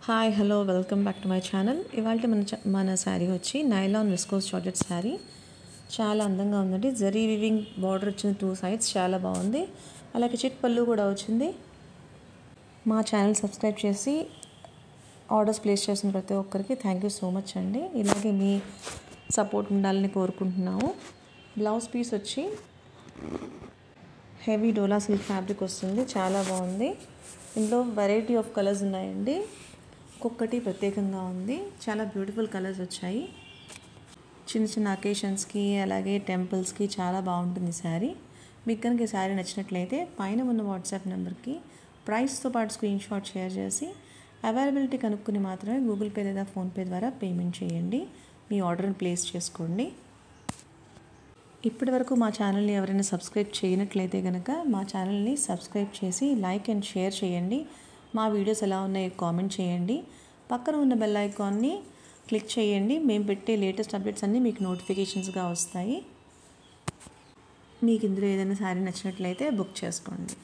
Hi hello welcome back to my channel. ఇవాళ మన శారీ వచ్చి నైలాన్ విస్కోస్ జార్జెట్ శారీ. చాలా అందంగా ఉందండి. జరీ వివింగ్ బార్డర్ వచ్చింది 2 sides, చాలా బాగుంది. అలాగే చిట్ పళ్ళు కూడా వచ్చింది. మా ఛానల్ సబ్స్క్రైబ్ చేసి ఆర్డర్స్ ప్లేస్ చేసిన ప్రతి ఒక్కరికి థ్యాంక్ యూ సో మచ్ అండి. ఇలాగే మీ సపోర్ట్ ఉండాలని కోరుకుంటున్నాము. బ్లౌజ్ పీస్ వచ్చి హెవీ డోలా సిల్క్ ఫ్యాబ్రిక్ వస్తుంది, చాలా బాగుంది. ఇందులో వెరైటీ ఆఫ్ కలర్స్ ఉన్నాయండి. ఒక్కొక్కటి ప్రత్యేకంగా ఉంది. చాలా బ్యూటిఫుల్ కలర్స్ వచ్చాయి. చిన్న చిన్న అకేషన్స్కి అలాగే టెంపుల్స్కి చాలా బాగుంటుంది శారీ. మీకు కనుక ఈ శారీ నచ్చినట్లయితే పైన ఉన్న వాట్సాప్ నెంబర్కి ప్రైస్తో పాటు స్క్రీన్ షాట్ షేర్ చేసి అవైలబిలిటీ కనుక్కొని మాత్రమే గూగుల్ పే లేదా ఫోన్పే ద్వారా పేమెంట్ చేయండి. మీ ఆర్డర్ని ప్లేస్ చేసుకోండి. ఇప్పటి వరకు మా ఛానల్ని ఎవరైనా సబ్స్క్రైబ్ చేయనట్లయితే కనుక మా ఛానల్ని సబ్స్క్రైబ్ చేసి లైక్ అండ్ షేర్ చేయండి. మా వీడియోస్ ఎలా ఉన్నాయో కామెంట్ చేయండి. పక్కన ఉన్న బెల్ ఐకాన్ని క్లిక్ చేయండి. మేము పెట్టే లేటెస్ట్ అప్డేట్స్ అన్నీ మీకు నోటిఫికేషన్స్గా వస్తాయి. మీకు ఇందులో ఏదైనా శారీ నచ్చినట్లయితే బుక్ చేసుకోండి.